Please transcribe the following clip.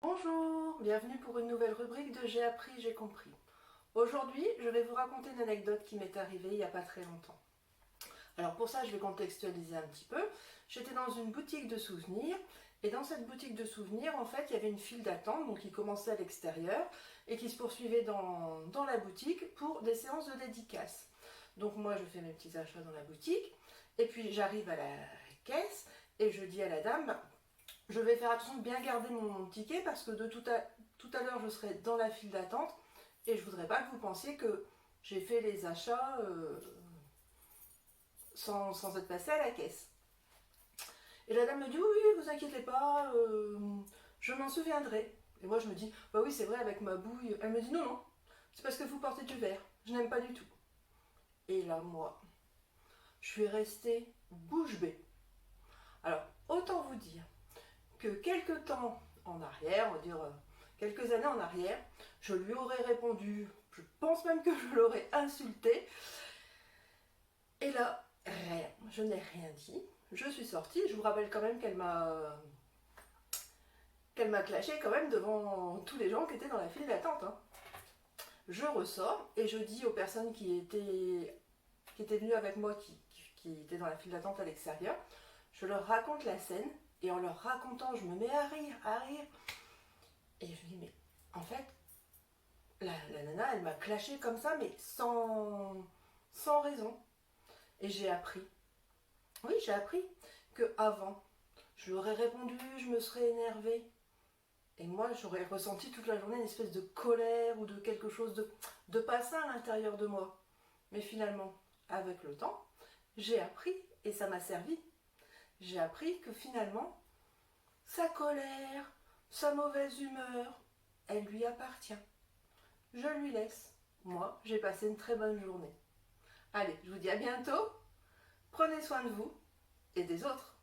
Bonjour, bienvenue pour une nouvelle rubrique de J'ai appris, j'ai compris. Aujourd'hui, je vais vous raconter une anecdote qui m'est arrivée il n'y a pas très longtemps. Alors pour ça, je vais contextualiser un petit peu. J'étais dans une boutique de souvenirs et dans cette boutique de souvenirs, en fait, il y avait une file d'attente donc qui commençait à l'extérieur et qui se poursuivait dans la boutique pour des séances de dédicaces. Donc moi, je fais mes petits achats dans la boutique et puis j'arrive à la caisse et je dis à la dame: je vais faire attention de bien garder mon ticket parce que de tout à l'heure je serai dans la file d'attente et je voudrais pas que vous pensiez que j'ai fait les achats sans être passé à la caisse. Et la dame me dit: oui, oui, vous inquiétez pas, je m'en souviendrai. Et moi je me dis: bah oui, c'est vrai, avec ma bouille. Elle me dit: non, non, c'est parce que vous portez du vert, je n'aime pas du tout. Et là, moi, je suis restée bouche bée. Alors, autant vous dire que quelques temps en arrière, on va dire quelques années en arrière, je lui aurais répondu, je pense même que je l'aurais insulté. Et là, rien, je n'ai rien dit. Je suis sortie, je vous rappelle quand même qu'elle m'a clashé quand même devant tous les gens qui étaient dans la file d'attente. Hein. Je ressors et je dis aux personnes qui étaient venues avec moi, qui étaient dans la file d'attente à l'extérieur, je leur raconte la scène et en leur racontant, je me mets à rire, à rire. Et je me dis: mais en fait, la nana, elle m'a clashé comme ça, mais sans raison. Et j'ai appris, oui, j'ai appris que avant, je lui aurais répondu, je me serais énervée. Et moi, j'aurais ressenti toute la journée une espèce de colère ou de quelque chose de pas sain à l'intérieur de moi. Mais finalement, avec le temps, j'ai appris et ça m'a servi. J'ai appris que finalement, sa colère, sa mauvaise humeur, elle lui appartient. Je lui laisse. Moi, j'ai passé une très bonne journée. Allez, je vous dis à bientôt. Prenez soin de vous et des autres.